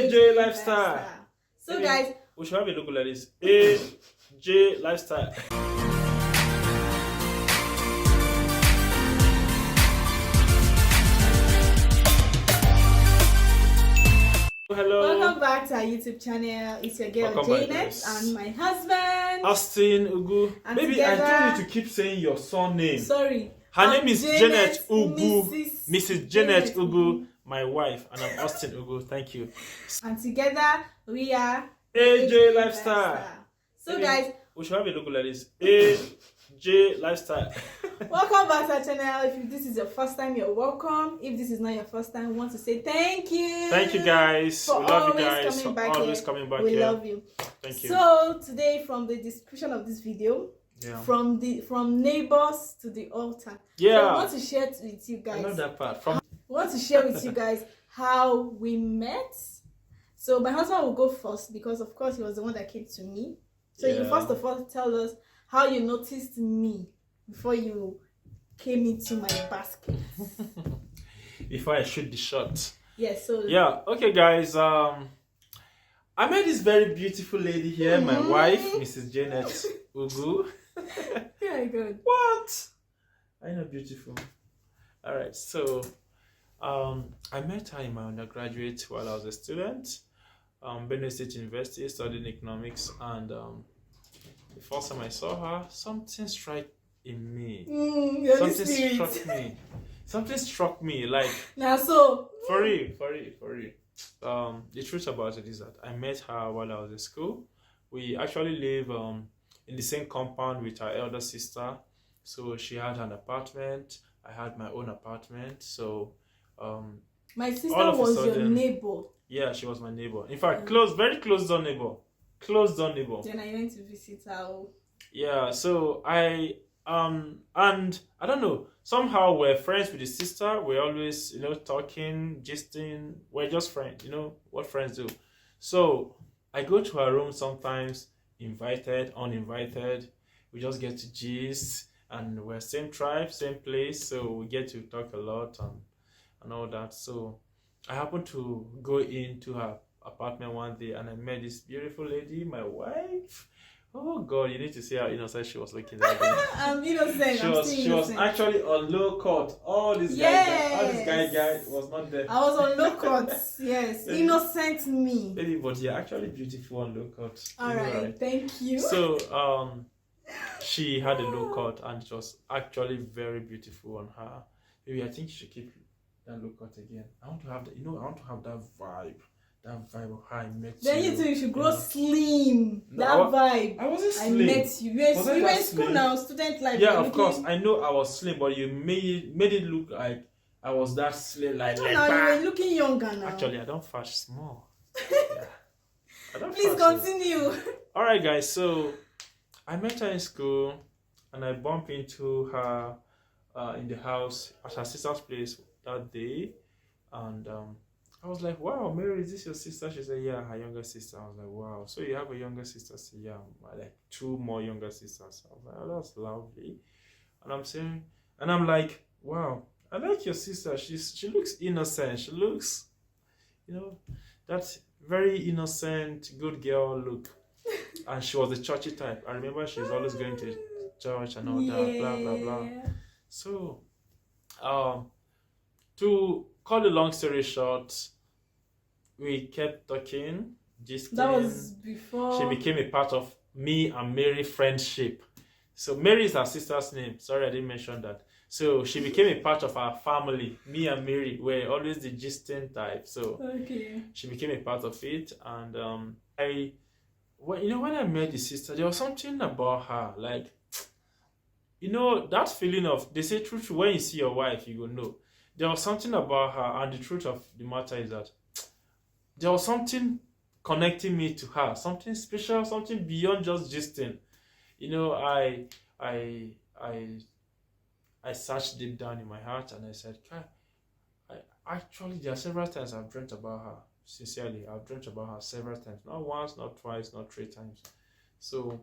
AJ Lifestyle. So guys, we should have a logo like this. AJ Lifestyle. Hello. Welcome back to our YouTube channel. It's your girl Janet and my husband Austin Ugu. And Maybe together, I don't need to keep saying your surname. Sorry. Her name is Janet Ugu. Mrs. Janet Ugu, my wife, and I'm Austin Ugu. Thank you. And together we are AJ Lifestyle. So guys, we should have a logo like this. AJ Lifestyle. Welcome back to our channel. If this is your first time, you're welcome. If this is not your first time, we want to say thank you. Thank you guys. For we love you always guys. coming back Always here. coming back we here. love you. Thank you. So today, from the description of this video, yeah. from neighbors to the altar. Yeah. So I want to share with you guys. I know that part. I want to share with you guys how we met. So my husband will go first because of course he was the one that came to me. So you first of all tell us how you noticed me before you came into my basket. Before I shoot the shot. Yes, so yeah, okay guys, I met this very beautiful lady here, my wife, Mrs. Janet Ugu. Very good. What? I know, beautiful. Alright, so I met her in my undergraduate while I was a student, Benue State University, studying economics, and the first time I saw her, something struck in me. Something struck me, like now. So for real. The truth about it is that I met her while I was in school. We actually live in the same compound with her elder sister. So she had an apartment, I had my own apartment. So my sister was your neighbor. Yeah, she was my neighbor. In fact, very close door neighbor. Then I went to visit her. Yeah, so and I don't know, somehow we're friends with the sister. We're always, talking, gisting. We're just friends, what friends do. So I go to her room sometimes, invited, uninvited. We just get to gist, and we're same tribe, same place, so we get to talk a lot and all that. So I happened to go into her apartment one day and I met this beautiful lady, my wife. Oh God, you need to see how innocent she was looking that day. I'm innocent. She was actually on low cut. All this guy was not there. I was on low cut. Yes, innocent me. Baby, but you're actually beautiful on low cut. Alright, thank you. So she had a low cut and it was actually very beautiful on her. Maybe I think you should keep that low cut again. I want to have that. I want to have that vibe. That vibe of how I met you. Then you too, you should grow slim. No, that vibe. I wasn't slim. I met you. You were in school now, student life. Yeah, of course. I know I was slim, but you made it look like I was that slim. Like now you were looking younger now. Actually, I don't fash small. Yeah. Please continue. Alright, guys. So I met her in school, and I bumped into her in the house at her sister's place that day, and I was like, wow, Mary, is this your sister? She said, yeah, her younger sister. I was like, wow, so you have a younger sister? She said, yeah, like 2 more younger sisters. I was like, oh, that's lovely. And I'm like, wow, I like your sister. She looks innocent. She looks, that very innocent, good girl look. And she was a churchy type. I remember she's always going to church and all that, blah, blah, blah. So, to cut the long story short, we kept talking, gisting. That was before she became a part of me and Mary friendship. So Mary is her sister's name. Sorry, I didn't mention that. So she became a part of our family. Me and Mary were always the gisting type. So she became a part of it. And when I met the sister, there was something about her, like, that feeling of, they say truth, when you see your wife, you will know. There was something about her, and the truth of the matter is that there was something connecting me to her, something special, something beyond just gisting. I searched deep down in my heart and I said, actually, there are several times I've dreamt about her. Sincerely, I've dreamt about her several times. Not once, not twice, not 3 times. So,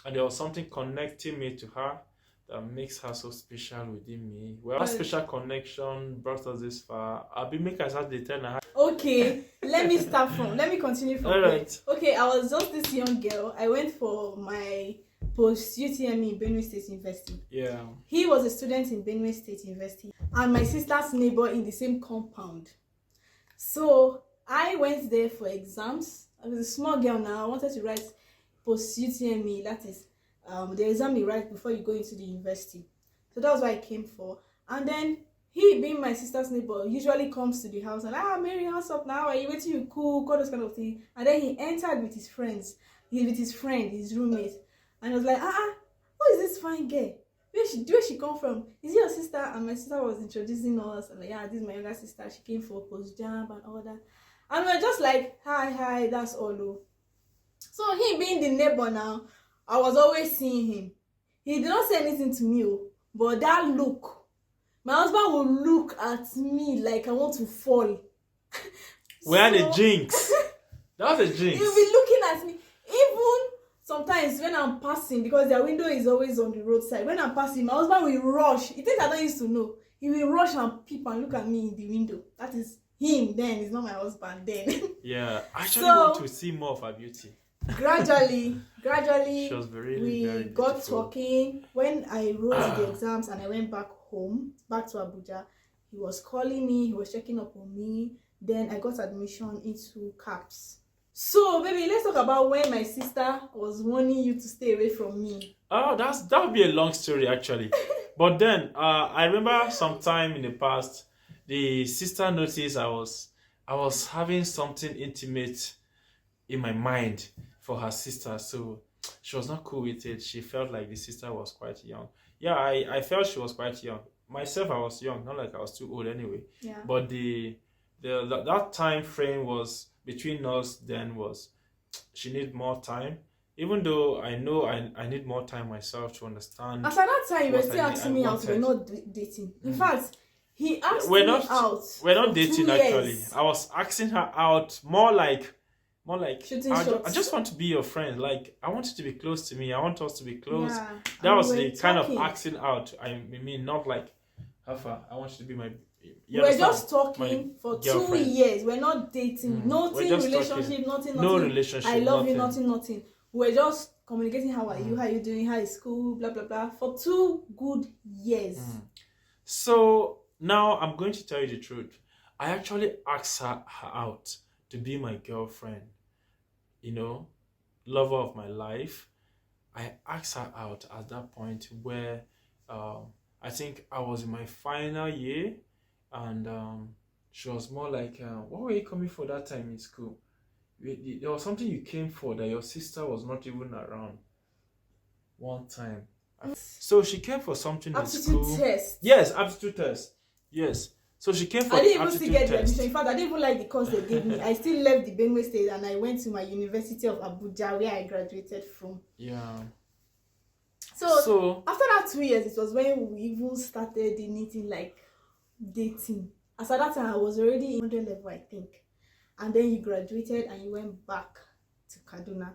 and there was something connecting me to her. that makes her so special within me. Well, that special connection brought us this far. I'll be making us at the 10 and a half. Okay, let me continue from All there. right. Okay, I was just this young girl. I went for my post UTME in Benue State University. Yeah. He was a student in Benue State University and my sister's neighbor in the same compound. So I went there for exams. I was a small girl now. I wanted to write post UTME, that is the exam you write before you go into the university. So that was what I came for. And then he, being my sister's neighbor, usually comes to the house and Mary, what's up now? Are you waiting? You cook? All those kind of things. And then he entered with his friends, with his friend, his roommate, and I was like, who is this fine girl? Where she come from? Is it your sister? And my sister was introducing us, and like, yeah, this is my younger sister. She came for post jam and all that. And we're just like, hi, that's all. So he being the neighbor now, I was always seeing him. He did not say anything to me, but that look, my husband will look at me like I want to fall. We had a jinx. That was a jinx. He'll be looking at me. Even sometimes when I'm passing, because their window is always on the roadside, when I'm passing, my husband will rush. He thinks I don't used to know. He will rush and peep and look at me in the window. That is him then. It's not my husband then. Yeah, I actually want to see more of her beauty. Gradually, she was we very got beautiful. talking. When I wrote the exams and I went back to Abuja, he was calling me, he was checking up on me. Then I got admission into CAPS. So, baby, let's talk about when my sister was warning you to stay away from me. Oh, that would be a long story actually. But then, I remember sometime in the past, the sister noticed I was having something intimate in my mind for her sister, so she was not cool with it. She felt like the sister was quite young. Yeah, I felt she was quite young. Myself, I was young, not like I was too old anyway. Yeah. But that time frame was between us then was she needed more time. Even though I know I need more time myself to understand. As at that time, you were still asking me out. We're not dating. In fact, he asked me out. We're not dating 2 actually. years. I was asking her out more like Shooting I shots. just want to be your friend. Like, I want you to be close to me. I want us to be close. Yeah, that was the talking. kind of asking out. I mean, not like, Hafa, I want you to be my. We're just talking for girlfriend. 2 years. We're not dating. Nothing relationship. Nothing. No relationship. I love you. Nothing. We're just communicating. How are you? How are you doing? How is school? Blah blah blah. For 2 good years. So now I'm going to tell you the truth. I actually asked her out to be my girlfriend. You know, lover of my life. I asked her out at that point where I think I was in my final year, and she was more like, what were you coming for that time in school? There was something you came for that your sister was not even around one time. So she came for something in school. Aptitude test. Yes, aptitude test. Yes. So she came for I didn't even aptitude still get the test. admission. In fact, I didn't even like the course they gave me. I still left the Benue State and I went to my University of Abuja where I graduated from. Yeah. So after that 2 years, it was when we even started dating, like dating. As at that time, I was already in 100 level, I think. And then you graduated and you went back to Kaduna.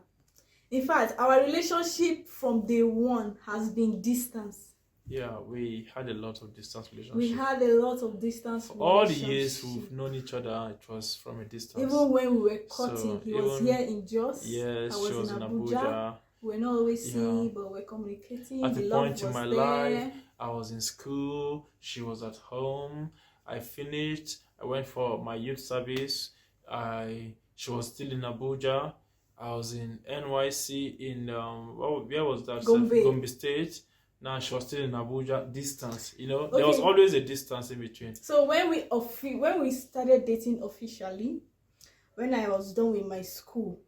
In fact, our relationship from day one has been distance. Yeah, we had a lot of distance relationship. We had a lot of distance. For all the years we've known each other, it was from a distance. Even when we were cutting, he was here in Jos. Yes, I was she was in Abuja. We're not always seeing, but we're communicating. At the the love point in was my there. life, I was in school. She was at home. I finished. I went for my youth service. She was still in Abuja. I was in NYC in where was that? Gombe State. Now she was still in Abuja. Distance, you know, Okay. there was always a distance in between. So when we started dating officially, when I was done with my school,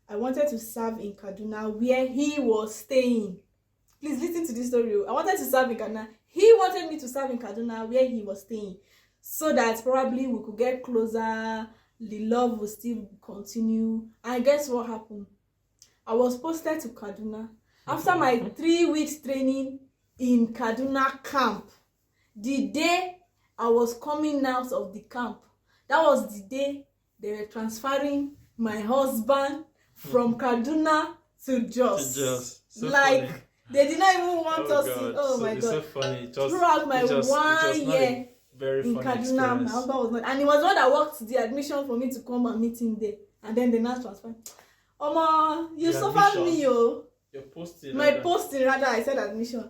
I wanted to serve in Kaduna where he was staying. Please listen to this story. I wanted to serve in Kaduna. He wanted me to serve in Kaduna where he was staying, so that probably we could get closer. The love will still continue. And guess what happened? I was posted to Kaduna. After my 3 weeks training in Kaduna camp, the day I was coming out of the camp, that was the day they were transferring my husband from Kaduna to Jos. So like, They did not even want Oh us to. God. Oh So my it's so God. funny. It was, Throughout my it just, it one was not year a very in funny Kaduna, my experience. husband was not, and he was the one that worked the admission for me to come and meet him there, and then the nurse transfer. Oma, you The suffered admission? me, oh. Your posting. My posting rather, I said admission.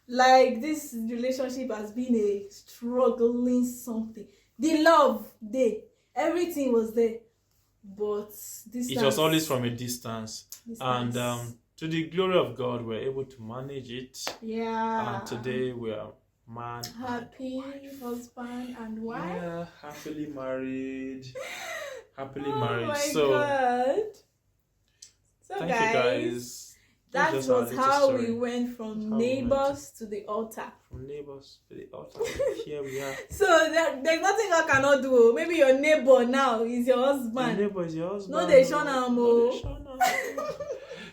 Like this relationship has been a struggling something. The love there, everything was there, but this It was always from a distance. And to the glory of God, we're able to manage it. yeah. And today we are man Happy and husband and wife. yeah, happily married. Happily Oh married. my So God. So thank you guys. That That's just our was little how story. we went from How we neighbors to the altar. From neighbors to the altar. Here we are. So there's nothing I cannot do. Maybe your neighbor now is your husband. Your neighbor is your husband. No, they shun am.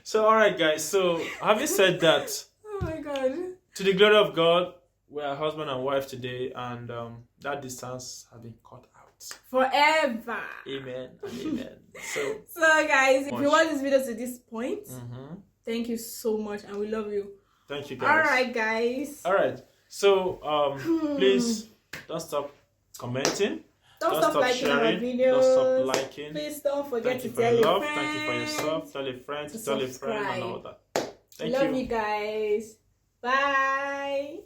So alright guys, so having said that, Oh my God. to the glory of God, we are husband and wife today, and that distance has been cut out. Forever. Amen and amen. So guys, if you watch this video to this point, thank you so much and we love you. Thank you guys. Alright guys. Alright. So please don't stop commenting. Don't stop liking sharing, our videos. Don't stop liking. Please don't forget Thank you to for tell your your love. friends. Thank you for yourself. Tell a friend. To Tell a friend and subscribe. all that. Thank Love you guys. Bye.